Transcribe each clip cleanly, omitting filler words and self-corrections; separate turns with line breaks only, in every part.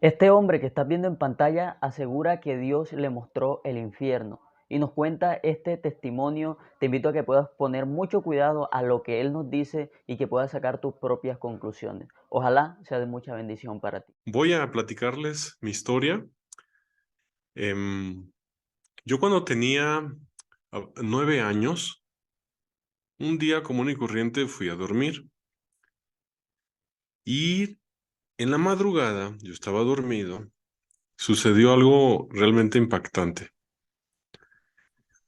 Este hombre que estás viendo en pantalla asegura que Dios le mostró el infierno y nos cuenta este testimonio. Te invito a que puedas poner mucho cuidado a lo que él nos dice y que puedas sacar tus propias conclusiones. Ojalá sea de mucha bendición para ti.
Voy a platicarles mi historia. Em, yo cuando tenía 9 años, un día común y corriente fui a dormir y en la madrugada, yo estaba dormido, sucedió algo realmente impactante.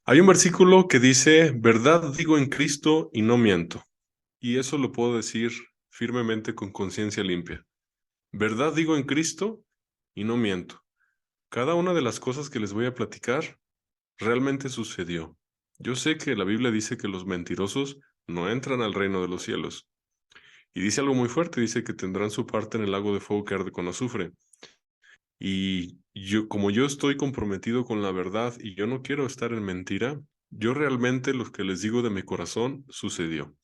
Hay un versículo que dice, verdad digo en Cristo y no miento. Y eso lo puedo decir firmemente con conciencia limpia. Verdad digo en Cristo y no miento. Cada una de las cosas que les voy a platicar realmente sucedió. Yo sé que la Biblia dice que los mentirosos no entran al reino de los cielos. Y dice algo muy fuerte, dice que tendrán su parte en el lago de fuego que arde con azufre. Y yo, como yo estoy comprometido con la verdad y yo no quiero estar en mentira, yo realmente lo que les digo de mi corazón sucedió.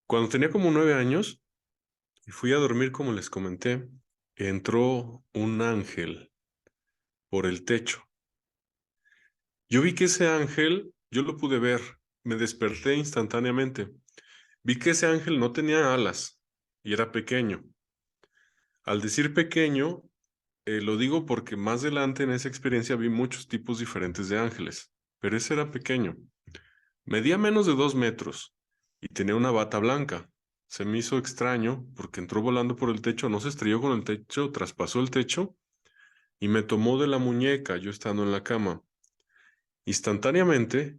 Cuando tenía como 9 años y fui a dormir, como les comenté, entró un ángel por el techo. Yo vi que ese ángel, yo lo pude ver, me desperté instantáneamente. Vi que ese ángel no tenía alas y era pequeño. Al decir pequeño, lo digo porque más adelante en esa experiencia vi muchos tipos diferentes de ángeles, pero ese era pequeño. Medía menos de 2 metros y tenía una bata blanca. Se me hizo extraño porque entró volando por el techo, no se estrelló con el techo, traspasó el techo y me tomó de la muñeca, yo estando en la cama. Instantáneamente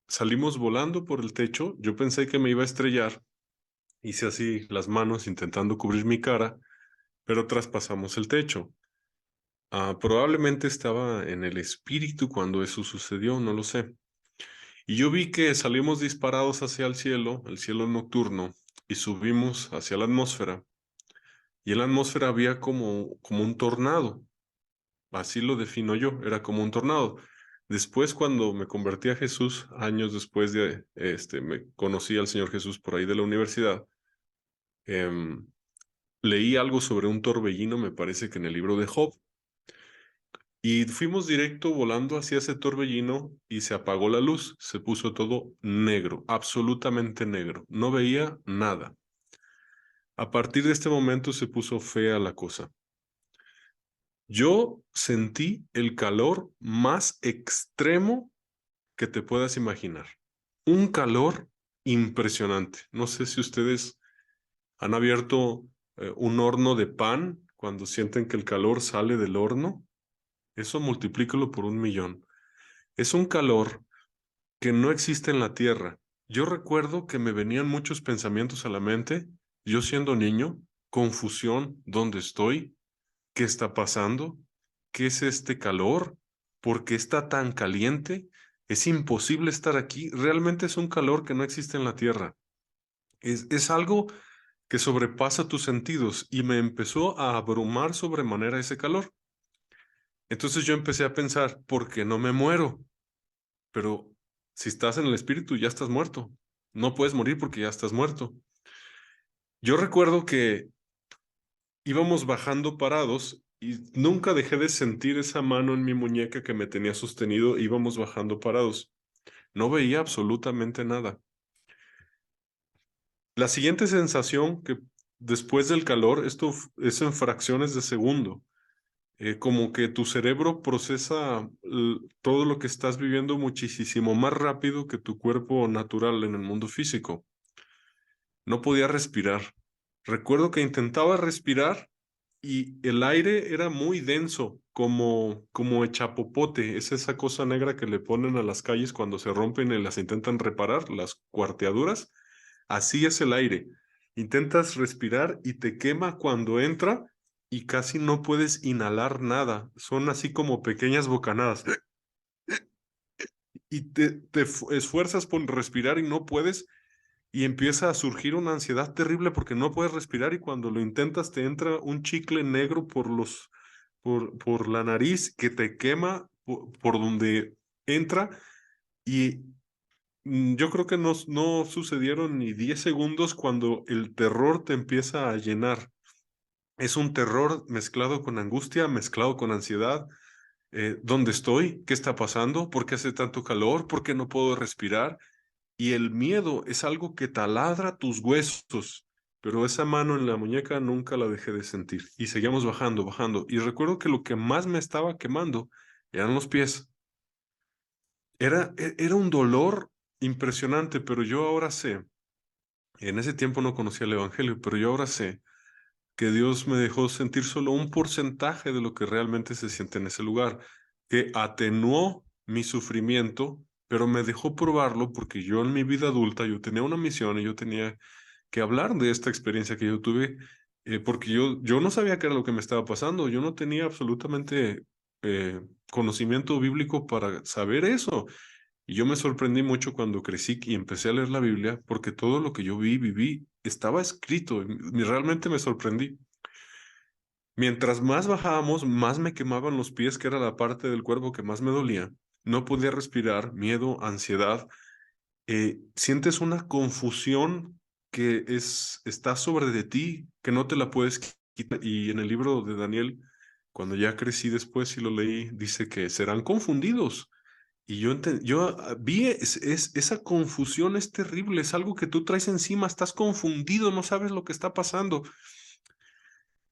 salimos volando por el techo, yo pensé que me iba a estrellar, hice así las manos intentando cubrir mi cara, pero traspasamos el techo. Probablemente estaba en el espíritu cuando eso sucedió, no lo sé. Y yo vi que salimos disparados hacia el cielo nocturno, y subimos hacia la atmósfera. Y en la atmósfera había como un tornado, así lo defino yo, era como un tornado. Después, cuando me convertí a Jesús, años después me conocí al Señor Jesús por ahí de la universidad, em, leí algo sobre un torbellino, me parece que en el libro de Job. Y fuimos directo volando hacia ese torbellino y se apagó la luz, se puso todo negro, absolutamente negro, no veía nada. A partir de este momento se puso fea la cosa. Yo sentí el calor más extremo que te puedas imaginar. Un calor impresionante. No sé si ustedes han abierto un horno de pan cuando sienten que el calor sale del horno. Eso multiplícalo por 1 millón. Es un calor que no existe en la tierra. Yo recuerdo que me venían muchos pensamientos a la mente, yo siendo niño, confusión, ¿dónde estoy? ¿Qué está pasando? ¿Qué es este calor? ¿Por qué está tan caliente? Es imposible estar aquí. Realmente es un calor que no existe en la tierra. Es algo que sobrepasa tus sentidos y me empezó a abrumar sobremanera ese calor. Entonces yo empecé a pensar, ¿por qué no me muero? Pero si estás en el espíritu, ya estás muerto. No puedes morir porque ya estás muerto. Yo recuerdo que íbamos bajando parados y nunca dejé de sentir esa mano en mi muñeca que me tenía sostenido. Íbamos bajando parados. No veía absolutamente nada. La siguiente sensación que después del calor, es en fracciones de segundo. Como que tu cerebro procesa todo lo que estás viviendo muchísimo más rápido que tu cuerpo natural en el mundo físico. No podía respirar. Recuerdo que intentaba respirar y el aire era muy denso, como echapopote. Es esa cosa negra que le ponen a las calles cuando se rompen y las intentan reparar, las cuarteaduras. Así es el aire. Intentas respirar y te quema cuando entra y casi no puedes inhalar nada. Son así como pequeñas bocanadas. Y esfuerzas por respirar y no puedes y empieza a surgir una ansiedad terrible porque no puedes respirar y cuando lo intentas te entra un chicle negro por la nariz que te quema por donde entra y yo creo que no sucedieron ni 10 segundos cuando el terror te empieza a llenar. Es un terror mezclado con angustia, mezclado con ansiedad. ¿Dónde estoy? ¿Qué está pasando? ¿Por qué hace tanto calor? ¿Por qué no puedo respirar? Y el miedo es algo que taladra tus huesos, pero esa mano en la muñeca nunca la dejé de sentir. Y seguíamos bajando, bajando. Y recuerdo que lo que más me estaba quemando eran los pies. Era un dolor impresionante, pero yo ahora sé, en ese tiempo no conocía el Evangelio, pero yo ahora sé que Dios me dejó sentir solo un porcentaje de lo que realmente se siente en ese lugar, que atenuó mi sufrimiento, pero me dejó probarlo porque yo en mi vida adulta yo tenía una misión y yo tenía que hablar de esta experiencia que yo tuve, porque yo no sabía qué era lo que me estaba pasando, yo no tenía absolutamente conocimiento bíblico para saber eso. Y yo me sorprendí mucho cuando crecí y empecé a leer la Biblia, porque todo lo que yo viví, estaba escrito. Y realmente me sorprendí. Mientras más bajábamos, más me quemaban los pies, que era la parte del cuerpo que más me dolía. No podía respirar, miedo, ansiedad. Sientes una confusión que está sobre de ti, que no te la puedes quitar. Y en el libro de Daniel, cuando ya crecí después y lo leí, dice que serán confundidos. Y yo vi esa confusión es terrible, es algo que tú traes encima, estás confundido, no sabes lo que está pasando.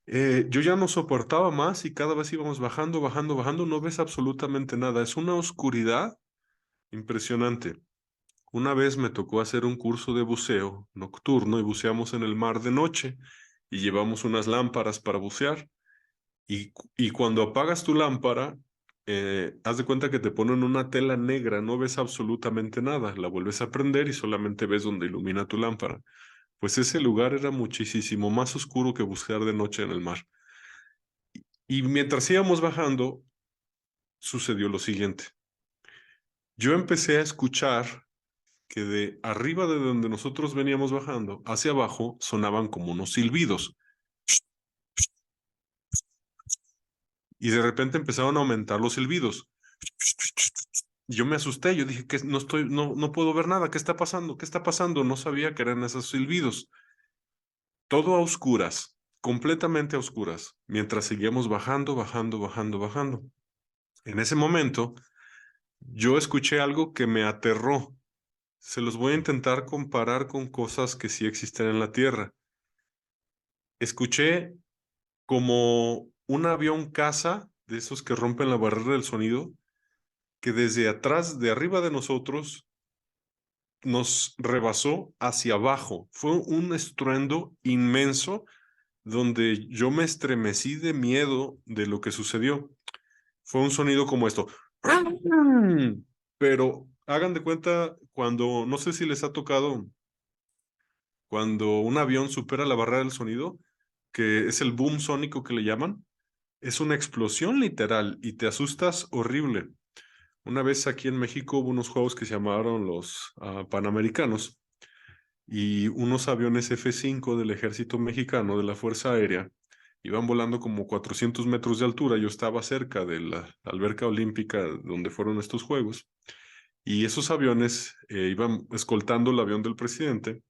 Yo ya no soportaba más y cada vez íbamos bajando, bajando, bajando, no ves absolutamente nada, es una oscuridad impresionante. Una vez me tocó hacer un curso de buceo nocturno y buceamos en el mar de noche y llevamos unas lámparas para bucear. Y cuando apagas tu lámpara, haz de cuenta que te ponen una tela negra, no ves absolutamente nada, la vuelves a prender y solamente ves donde ilumina tu lámpara. Pues ese lugar era muchísimo más oscuro que bucear de noche en el mar. Y mientras íbamos bajando, sucedió lo siguiente. Yo empecé a escuchar que de arriba de donde nosotros veníamos bajando, hacia abajo, sonaban como unos silbidos. Y de repente empezaron a aumentar los silbidos. Y yo me asusté, yo dije que no puedo ver nada, ¿qué está pasando? ¿Qué está pasando? No sabía que eran esos silbidos. Todo a oscuras, completamente a oscuras, mientras seguíamos bajando, bajando, bajando, bajando. En ese momento, yo escuché algo que me aterró. Se los voy a intentar comparar con cosas que sí existen en la Tierra. Escuché como un avión caza, de esos que rompen la barrera del sonido, que desde atrás, de arriba de nosotros, nos rebasó hacia abajo. Fue un estruendo inmenso donde yo me estremecí de miedo de lo que sucedió. Fue un sonido como esto. Pero hagan de cuenta cuando, no sé si les ha tocado, cuando un avión supera la barrera del sonido, que es el boom sónico que le llaman, es una explosión literal y te asustas horrible. Una vez aquí en México hubo unos juegos que se llamaron los Panamericanos y unos aviones F-5 del ejército mexicano, de la Fuerza Aérea, iban volando como 400 metros de altura. Yo estaba cerca de la alberca olímpica donde fueron estos juegos y esos aviones iban escoltando el avión del presidente.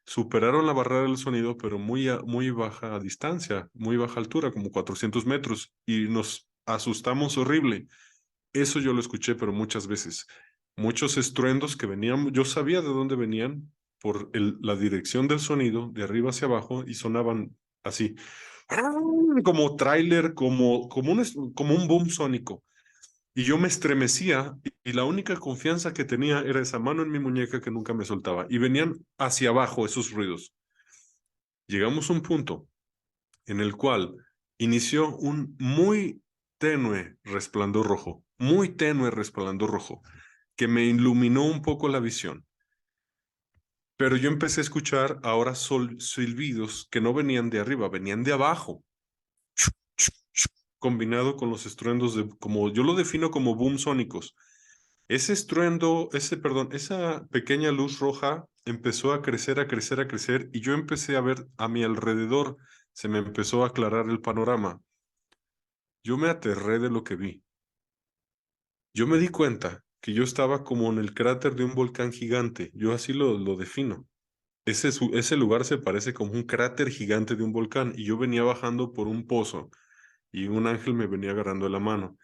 Superaron la barrera del sonido, pero muy baja distancia, muy baja altura, como 400 metros, y nos asustamos horrible. Eso yo lo escuché, pero muchas veces. Muchos estruendos que venían, yo sabía de dónde venían por la dirección del sonido, de arriba hacia abajo, y sonaban así, como tráiler, como un boom sónico. Y yo me estremecía y la única confianza que tenía era esa mano en mi muñeca que nunca me soltaba. Y venían hacia abajo esos ruidos. Llegamos a un punto en el cual inició un muy tenue resplandor rojo, muy tenue resplandor rojo, que me iluminó un poco la visión. Pero yo empecé a escuchar ahora silbidos que no venían de arriba, venían de abajo, combinado con los estruendos de, como yo lo defino como boom sónicos. Ese estruendo, perdón, esa pequeña luz roja empezó a crecer, a crecer, a crecer, y yo empecé a ver a mi alrededor, se me empezó a aclarar el panorama. Yo me aterré de lo que vi. Yo me di cuenta que yo estaba como en el cráter de un volcán gigante, yo así lo defino. ese lugar se parece como un cráter gigante de un volcán y yo venía bajando por un pozo y un ángel me venía agarrando de la mano.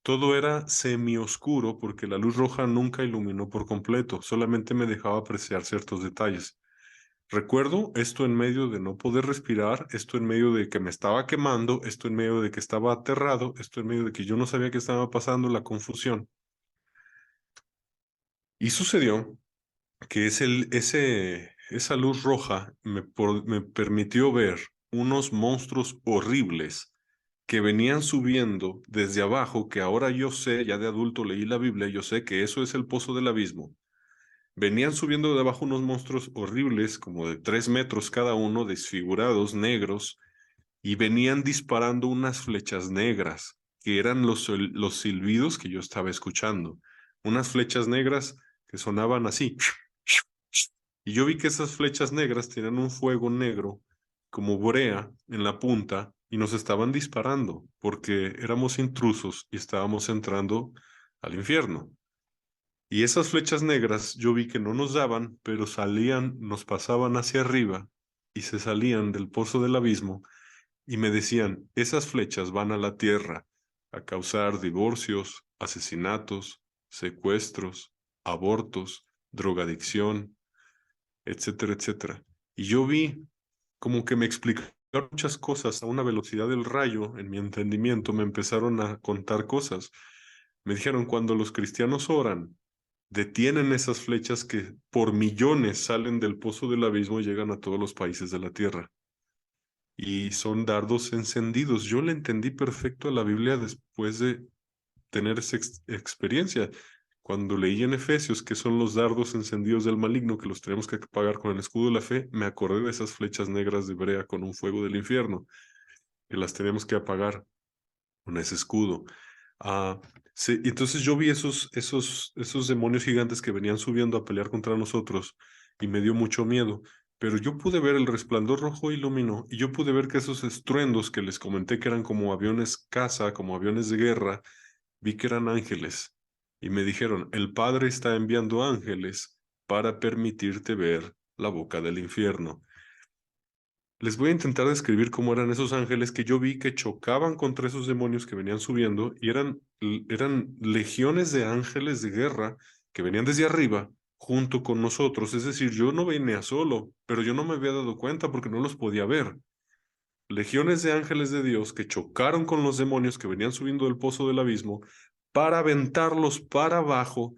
Todo era semioscuro porque la luz roja nunca iluminó por completo, solamente me dejaba apreciar ciertos detalles. Recuerdo esto en medio de no poder respirar, esto en medio de que me estaba quemando, esto en medio de que estaba aterrado, esto en medio de que yo no sabía qué estaba pasando, la confusión. Y sucedió que esa luz roja me permitió ver unos monstruos horribles que venían subiendo desde abajo, que ahora yo sé, ya de adulto leí la Biblia, yo sé que eso es el pozo del abismo. Venían subiendo de abajo unos monstruos horribles, como de 3 metros cada uno, desfigurados, negros, y venían disparando unas flechas negras, que eran los silbidos que yo estaba escuchando. Unas flechas negras que sonaban así. Y yo vi que esas flechas negras tenían un fuego negro, como brea, en la punta, y nos estaban disparando, porque éramos intrusos y estábamos entrando al infierno. Y esas flechas negras yo vi que no nos daban, pero salían, nos pasaban hacia arriba y se salían del pozo del abismo y me decían, esas flechas van a la tierra a causar divorcios, asesinatos, secuestros, abortos, drogadicción, etcétera, etcétera. Y yo vi como que me explicaron muchas cosas a una velocidad del rayo en mi entendimiento, me empezaron a contar cosas. Me dijeron, cuando los cristianos oran, detienen esas flechas que por millones salen del pozo del abismo y llegan a todos los países de la tierra. Y son dardos encendidos. Yo le entendí perfecto a la Biblia después de tener esa experiencia. Cuando leí en Efesios que son los dardos encendidos del maligno que los tenemos que pagar con el escudo de la fe, me acordé de esas flechas negras de brea con un fuego del infierno, que las tenemos que apagar con ese escudo. Ah, sí, y entonces yo vi esos demonios gigantes que venían subiendo a pelear contra nosotros y me dio mucho miedo. Pero yo pude ver el resplandor rojo iluminó y yo pude ver que esos estruendos que les comenté que eran como aviones caza, como aviones de guerra, vi que eran ángeles. Y me dijeron, el Padre está enviando ángeles para permitirte ver la boca del infierno. Les voy a intentar describir cómo eran esos ángeles que yo vi que chocaban contra esos demonios que venían subiendo y eran legiones de ángeles de guerra que venían desde arriba junto con nosotros. Es decir, yo no venía solo, pero yo no me había dado cuenta porque no los podía ver. Legiones de ángeles de Dios que chocaron con los demonios que venían subiendo del pozo del abismo para aventarlos para abajo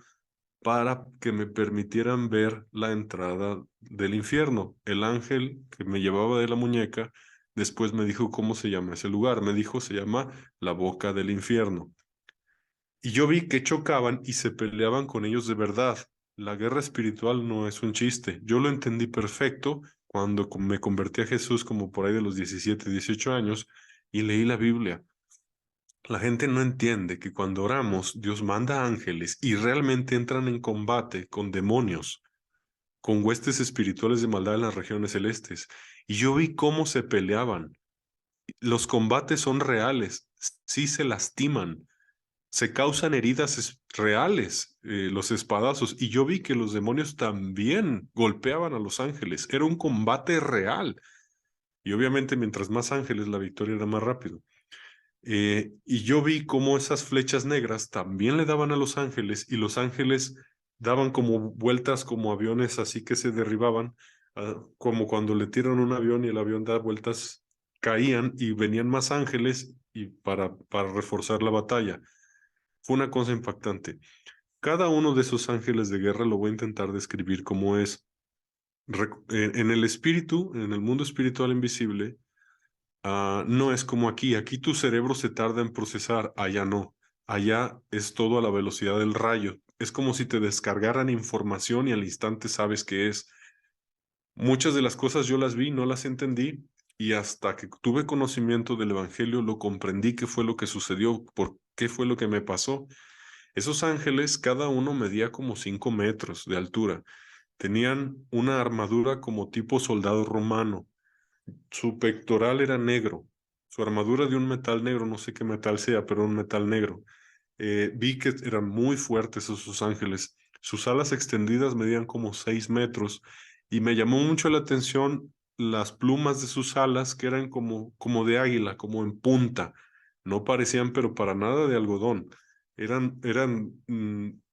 para que me permitieran ver la entrada del infierno. El ángel que me llevaba de la muñeca después me dijo cómo se llama ese lugar. Me dijo se llama la boca del infierno. Y yo vi que chocaban y se peleaban con ellos de verdad. La guerra espiritual no es un chiste. Yo lo entendí perfecto cuando me convertí a Jesús como por ahí de los 17, 18 años y leí la Biblia. La gente no entiende que cuando oramos, Dios manda ángeles y realmente entran en combate con demonios, con huestes espirituales de maldad en las regiones celestes. Y yo vi cómo se peleaban. Los combates son reales, sí se lastiman, se causan heridas reales, los espadazos. Y yo vi que los demonios también golpeaban a los ángeles. Era un combate real. Y obviamente mientras más ángeles, la victoria era más rápido. Y yo vi cómo esas flechas negras también le daban a los ángeles y los ángeles daban como vueltas como aviones así que se derribaban, como cuando le tiran un avión y el avión da vueltas, caían y venían más ángeles y para reforzar la batalla. Fue una cosa impactante. Cada uno de esos ángeles de guerra lo voy a intentar describir como es. En el espíritu, en el mundo espiritual invisible, no es como aquí. Aquí tu cerebro se tarda en procesar, allá no. Allá es todo a la velocidad del rayo. Es como si te descargaran información y al instante sabes qué es. Muchas de las cosas yo las vi, no las entendí y hasta que tuve conocimiento del Evangelio lo comprendí qué fue lo que sucedió, por qué fue lo que me pasó. Esos ángeles, cada uno medía como 5 metros de altura. Tenían una armadura como tipo soldado romano. Su pectoral era negro, su armadura de un metal negro, no sé qué metal sea, pero un metal negro. Vi que eran muy fuertes esos ángeles. Sus alas extendidas medían como 6 metros y me llamó mucho la atención las plumas de sus alas, que eran como de águila, como en punta. No parecían, pero para nada de algodón. Eran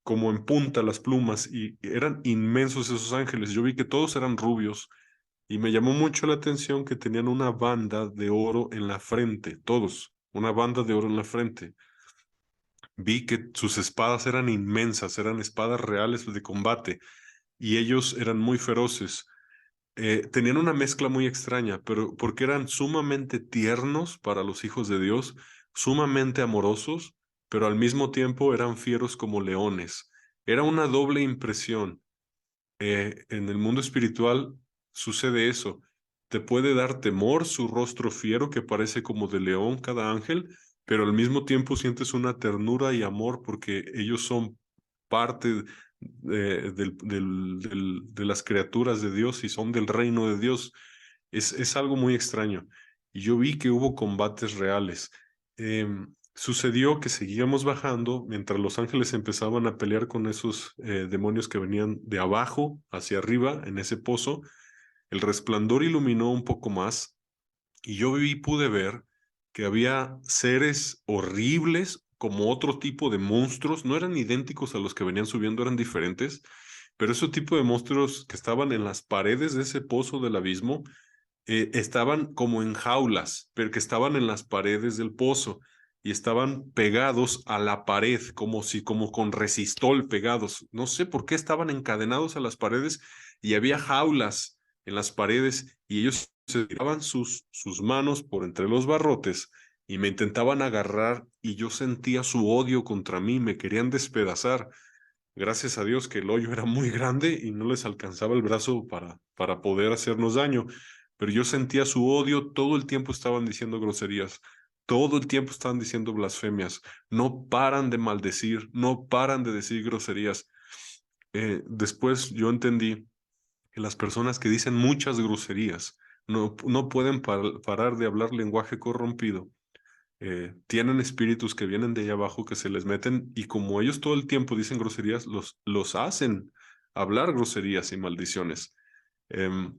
como en punta las plumas y eran inmensos esos ángeles. Yo vi que todos eran rubios y me llamó mucho la atención que tenían una banda de oro en la frente, todos, una banda de oro en la frente. Vi que sus espadas eran inmensas, eran espadas reales de combate y ellos eran muy feroces. Tenían una mezcla muy extraña, pero porque eran sumamente tiernos para los hijos de Dios, sumamente amorosos, pero al mismo tiempo eran fieros como leones. Era una doble impresión. En el mundo espiritual sucede eso. Te puede dar temor su rostro fiero que parece como de león cada ángel, pero al mismo tiempo sientes una ternura y amor porque ellos son parte de las criaturas de Dios y son del reino de Dios. Es algo muy extraño. Y yo vi que hubo combates reales. Sucedió que seguíamos bajando mientras los ángeles empezaban a pelear con esos demonios que venían de abajo hacia arriba en ese pozo. El resplandor iluminó un poco más y yo vi, pude ver que había seres horribles como otro tipo de monstruos. No eran idénticos a los que venían subiendo, eran diferentes, pero ese tipo de monstruos que estaban en las paredes de ese pozo del abismo estaban como en jaulas, pero que estaban en las paredes del pozo y estaban pegados a la pared, como con resistol pegados. No sé por qué estaban encadenados a las paredes y había jaulas en las paredes y ellos se tiraban sus manos por entre los barrotes y me intentaban agarrar y yo sentía su odio contra mí, me querían despedazar. Gracias a Dios que el hoyo era muy grande y no les alcanzaba el brazo para poder hacernos daño, pero yo sentía su odio, todo el tiempo estaban diciendo groserías, todo el tiempo estaban diciendo blasfemias, no paran de maldecir, no paran de decir groserías. Después yo entendí que las personas que dicen muchas groserías no pueden parar de hablar lenguaje corrompido. Tienen espíritus que vienen de allá abajo que se les meten y como ellos todo el tiempo dicen groserías, los hacen hablar groserías y maldiciones. Em,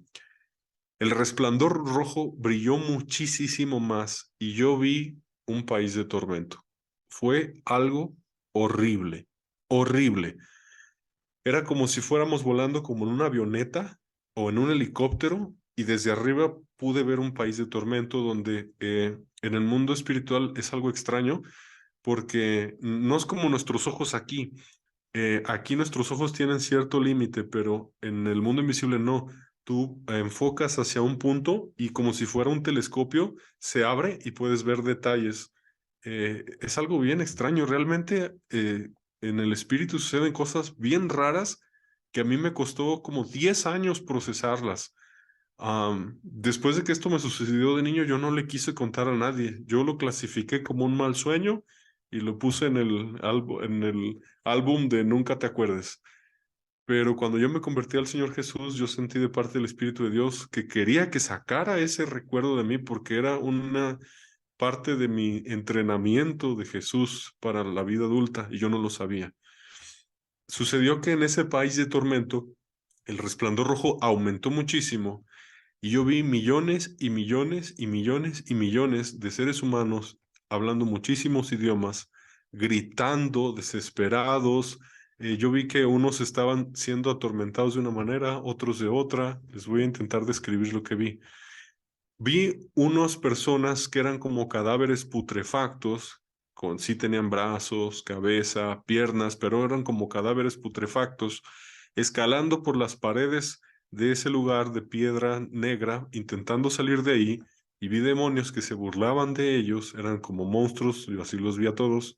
el resplandor rojo brilló muchísimo más y yo vi un país de tormento. Fue algo horrible, horrible. Era como si fuéramos volando como en una avioneta o en un helicóptero y desde arriba pude ver un país de tormento donde en el mundo espiritual es algo extraño porque no es como nuestros ojos aquí. Aquí nuestros ojos tienen cierto límite, pero en el mundo invisible no. Tú enfocas hacia un punto y como si fuera un telescopio, se abre y puedes ver detalles. Es algo bien extraño. Realmente en el espíritu suceden cosas bien raras que a mí me costó como 10 años procesarlas. Después de que esto me sucedió de niño, yo no le quise contar a nadie. Yo lo clasifiqué como un mal sueño y lo puse en el álbum de Nunca te acuerdes. Pero cuando yo me convertí al Señor Jesús, yo sentí de parte del Espíritu de Dios que quería que sacara ese recuerdo de mí porque era una parte de mi entrenamiento de Jesús para la vida adulta y yo no lo sabía. Sucedió que en ese país de tormento, el resplandor rojo aumentó muchísimo y yo vi millones y millones y millones y millones de seres humanos hablando muchísimos idiomas, gritando, desesperados. Yo vi que unos estaban siendo atormentados de una manera, otros de otra. Les voy a intentar describir lo que vi. Vi unas personas que eran como cadáveres putrefactos, sí tenían brazos, cabeza, piernas, pero eran como cadáveres putrefactos, escalando por las paredes de ese lugar de piedra negra, intentando salir de ahí, y vi demonios que se burlaban de ellos, eran como monstruos, yo así los vi a todos,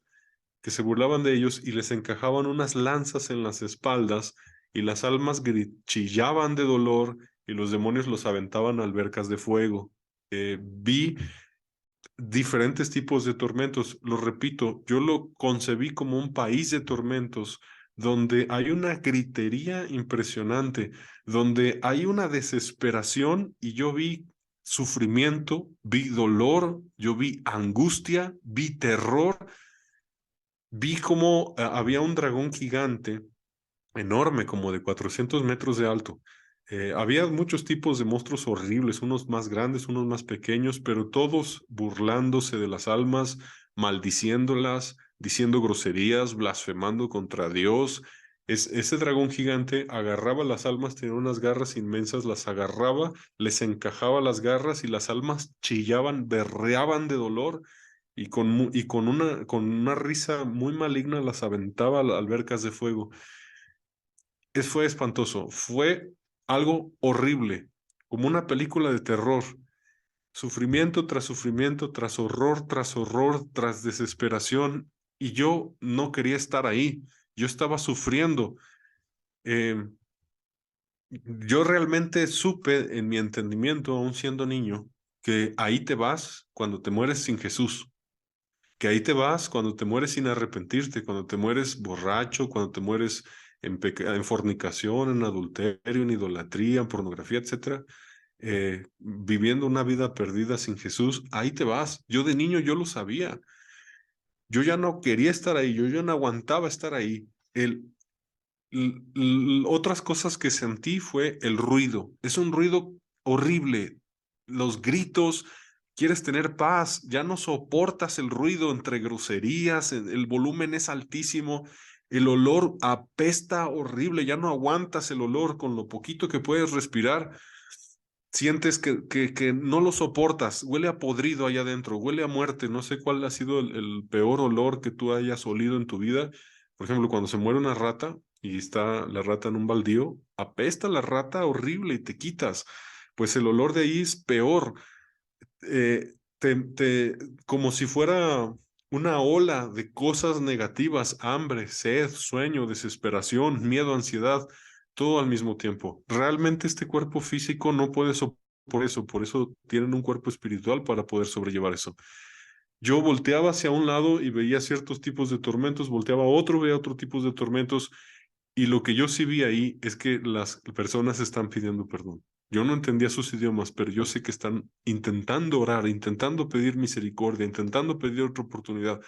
que se burlaban de ellos y les encajaban unas lanzas en las espaldas, y las almas chillaban de dolor y los demonios los aventaban a albercas de fuego. Vi diferentes tipos de tormentos. Lo repito, yo lo concebí como un país de tormentos donde hay una gritería impresionante, donde hay una desesperación y yo vi sufrimiento, vi dolor, yo vi angustia, vi terror, vi como había un dragón gigante enorme, como de 400 metros de alto. Había muchos tipos de monstruos horribles, unos más grandes, unos más pequeños, pero todos burlándose de las almas, maldiciéndolas, diciendo groserías, blasfemando contra Dios. Ese dragón gigante agarraba las almas, tenía unas garras inmensas, las agarraba, les encajaba las garras y las almas chillaban, berreaban de dolor y con una risa muy maligna las aventaba a albercas de fuego. Fue espantoso, fue algo horrible, como una película de terror, sufrimiento, tras horror, tras desesperación, y yo no quería estar ahí, yo estaba sufriendo. Eh, yo realmente supe en mi entendimiento, aún siendo niño, que ahí te vas cuando te mueres sin Jesús, que ahí te vas cuando te mueres sin arrepentirte, cuando te mueres borracho, cuando te mueres en fornicación, en adulterio, en idolatría, en pornografía, etcétera, viviendo una vida perdida sin Jesús, ahí te vas. Yo de niño yo lo sabía. Yo ya no quería estar ahí, yo ya no aguantaba estar ahí. Otras cosas que sentí fue el ruido. Es un ruido horrible. Los gritos, quieres tener paz, ya no soportas el ruido entre groserías, el volumen es altísimo, el olor apesta horrible, ya no aguantas el olor con lo poquito que puedes respirar. Sientes que no lo soportas, huele a podrido allá adentro, huele a muerte. No sé cuál ha sido el peor olor que tú hayas olido en tu vida. Por ejemplo, cuando se muere una rata y está la rata en un baldío, apesta la rata horrible y te quitas. Pues el olor de ahí es peor. eh, como si fuera una ola de cosas negativas, hambre, sed, sueño, desesperación, miedo, ansiedad, todo al mismo tiempo. Realmente este cuerpo físico no puede por eso tienen un cuerpo espiritual para poder sobrellevar eso. Yo volteaba hacia un lado y veía ciertos tipos de tormentos, volteaba a otro, veía otro tipos de tormentos, y lo que yo sí vi ahí es que las personas están pidiendo perdón. Yo no entendía sus idiomas, pero yo sé que están intentando orar, intentando pedir misericordia, intentando pedir otra oportunidad.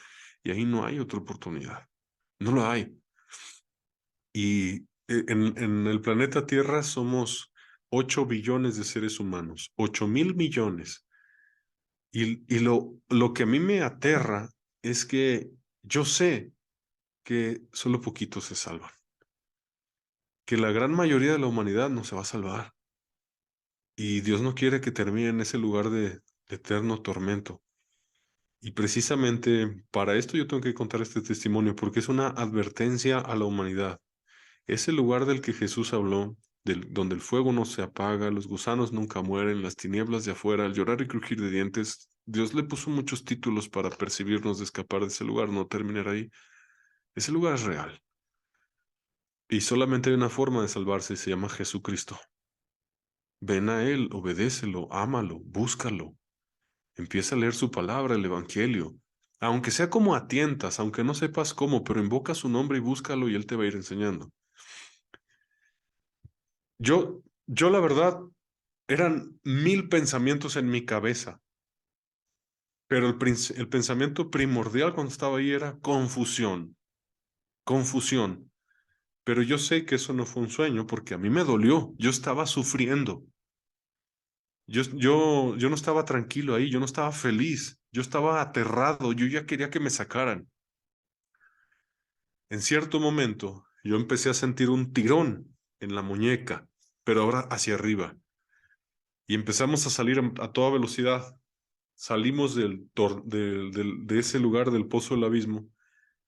Y ahí no hay otra oportunidad. No la hay. Y en el planeta Tierra somos 8 billones de seres humanos, 8.000 millones. Y lo que a mí me aterra es que yo sé que solo poquitos se salvan, que la gran mayoría de la humanidad no se va a salvar. Y Dios no quiere que termine en ese lugar de eterno tormento. Y precisamente para esto yo tengo que contar este testimonio, porque es una advertencia a la humanidad. Ese lugar del que Jesús habló, donde el fuego no se apaga, los gusanos nunca mueren, las tinieblas de afuera, el llorar y crujir de dientes, Dios le puso muchos títulos para percibirnos de escapar de ese lugar, no terminar ahí. Ese lugar es real. Y solamente hay una forma de salvarse y se llama Jesucristo. Ven a Él, obedécelo, ámalo, búscalo. Empieza a leer su palabra, el Evangelio. Aunque sea como a tientas, aunque no sepas cómo, pero invoca su nombre y búscalo y Él te va a ir enseñando. Yo la verdad, eran 1000 pensamientos en mi cabeza, pero el pensamiento primordial cuando estaba ahí era confusión, confusión. Pero yo sé que eso no fue un sueño porque a mí me dolió, yo estaba sufriendo. Yo no estaba tranquilo ahí, yo no estaba feliz, yo estaba aterrado, yo ya quería que me sacaran. En cierto momento, yo empecé a sentir un tirón en la muñeca, pero ahora hacia arriba. Y empezamos a salir a toda velocidad. Salimos de ese lugar del pozo del abismo.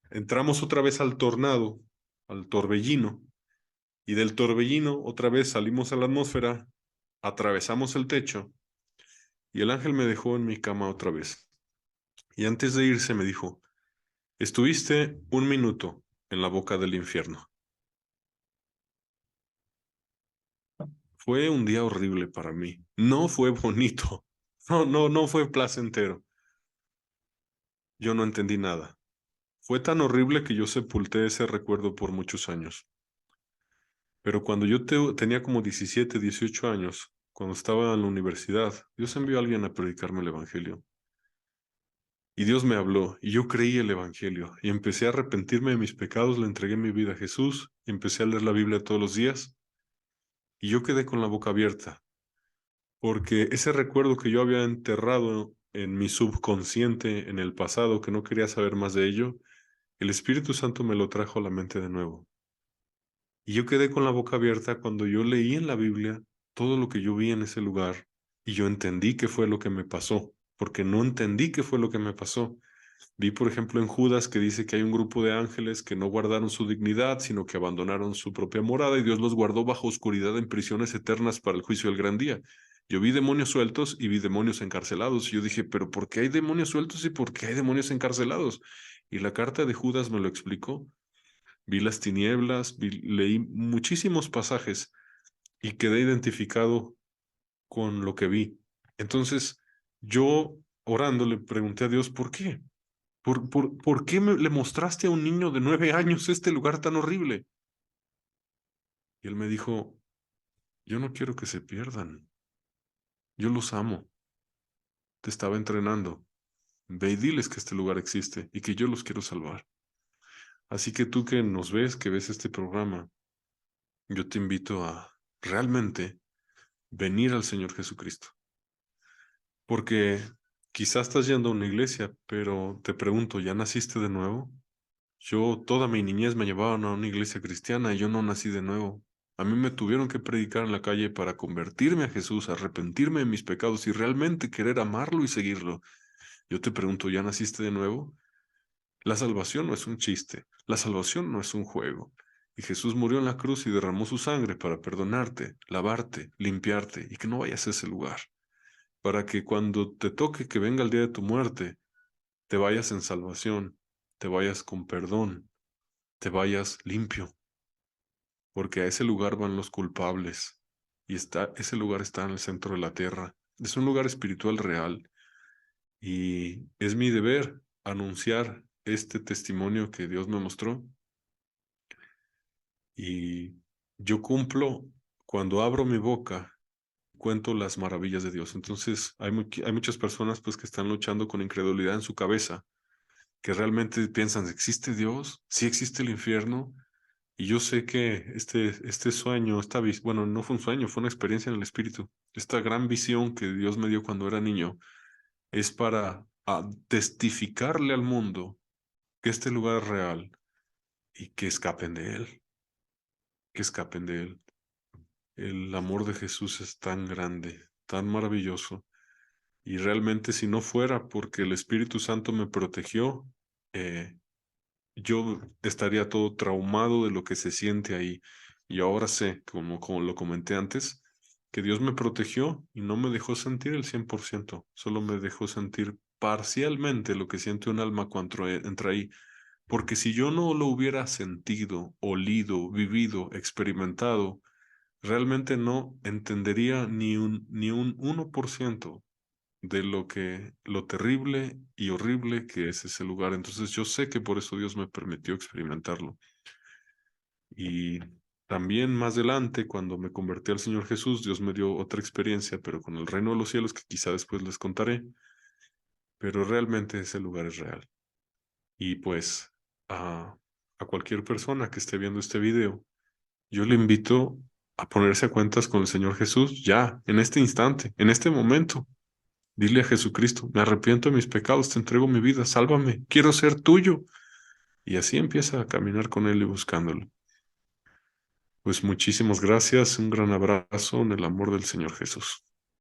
Entramos otra vez al tornado, al torbellino. Y del torbellino otra vez salimos a la atmósfera, atravesamos el techo y el ángel me dejó en mi cama otra vez. Y antes de irse me dijo, estuviste 1 minuto en la boca del infierno. Fue un día horrible para mí. No fue bonito. No fue placentero. Yo no entendí nada. Fue tan horrible que yo sepulté ese recuerdo por muchos años. Pero cuando yo tenía como 17, 18 años, cuando estaba en la universidad, Dios envió a alguien a predicarme el Evangelio. Y Dios me habló, y yo creí el Evangelio, y empecé a arrepentirme de mis pecados, le entregué mi vida a Jesús, y empecé a leer la Biblia todos los días, Y yo quedé con la boca abierta, porque ese recuerdo que yo había enterrado en mi subconsciente en el pasado, que no quería saber más de ello, el Espíritu Santo me lo trajo a la mente de nuevo. Y yo quedé con la boca abierta cuando yo leí en la Biblia todo lo que yo vi en ese lugar y yo entendí qué fue lo que me pasó, porque no entendí qué fue lo que me pasó. Vi, por ejemplo, en Judas que dice que hay un grupo de ángeles que no guardaron su dignidad, sino que abandonaron su propia morada y Dios los guardó bajo oscuridad en prisiones eternas para el juicio del gran día. Yo vi demonios sueltos y vi demonios encarcelados. Y yo dije, pero ¿por qué hay demonios sueltos y por qué hay demonios encarcelados? Y la carta de Judas me lo explicó. Vi las tinieblas, leí muchísimos pasajes y quedé identificado con lo que vi. Entonces, yo orando le pregunté a Dios, ¿por qué? ¿Por qué le mostraste a un niño de 9 años este lugar tan horrible? Y él me dijo, yo no quiero que se pierdan. Yo los amo. Te estaba entrenando. Ve y diles que este lugar existe y que yo los quiero salvar. Así que tú que nos ves, que ves este programa, yo te invito a realmente venir al Señor Jesucristo. Porque quizás estás yendo a una iglesia, pero te pregunto, ¿ya naciste de nuevo? Yo toda mi niñez me llevaban a una iglesia cristiana y yo no nací de nuevo. A mí me tuvieron que predicar en la calle para convertirme a Jesús, arrepentirme de mis pecados y realmente querer amarlo y seguirlo. Yo te pregunto, ¿ya naciste de nuevo? La salvación no es un chiste, la salvación no es un juego. Y Jesús murió en la cruz y derramó su sangre para perdonarte, lavarte, limpiarte y que no vayas a ese lugar, para que cuando te toque que venga el día de tu muerte, te vayas en salvación, te vayas con perdón, te vayas limpio, porque a ese lugar van los culpables y ese lugar está en el centro de la tierra. Es un lugar espiritual real y es mi deber anunciar este testimonio que Dios me mostró y yo cumplo cuando abro mi boca, cuento las maravillas de Dios. Entonces hay muchas personas pues que están luchando con incredulidad en su cabeza, que realmente piensan, ¿existe Dios? ¿Sí existe el infierno? Y yo sé que este sueño, bueno, no fue un sueño, fue una experiencia en el espíritu. Esta gran visión que Dios me dio cuando era niño es para testificarle al mundo que este lugar es real y que escapen de él, que escapen de él. El amor de Jesús es tan grande, tan maravilloso. Y realmente si no fuera porque el Espíritu Santo me protegió, eh, yo estaría todo traumado de lo que se siente ahí. Y ahora sé, como lo comenté antes, que Dios me protegió y no me dejó sentir el 100%, solo me dejó sentir parcialmente lo que siente un alma cuando entra ahí. Porque si yo no lo hubiera sentido, olido, vivido, experimentado, realmente no entendería ni un 1% de lo terrible y horrible que es ese lugar. Entonces yo sé que por eso Dios me permitió experimentarlo. Y también más adelante, cuando me convertí al Señor Jesús, Dios me dio otra experiencia, pero con el reino de los cielos, que quizá después les contaré, pero realmente ese lugar es real. Y pues a cualquier persona que esté viendo este video, yo le invito a ponerse a cuentas con el Señor Jesús ya, en este instante, en este momento. Dile a Jesucristo, me arrepiento de mis pecados, te entrego mi vida, sálvame, quiero ser tuyo. Y así empieza a caminar con Él y buscándolo. Pues muchísimas gracias, un gran abrazo en el amor del Señor Jesús.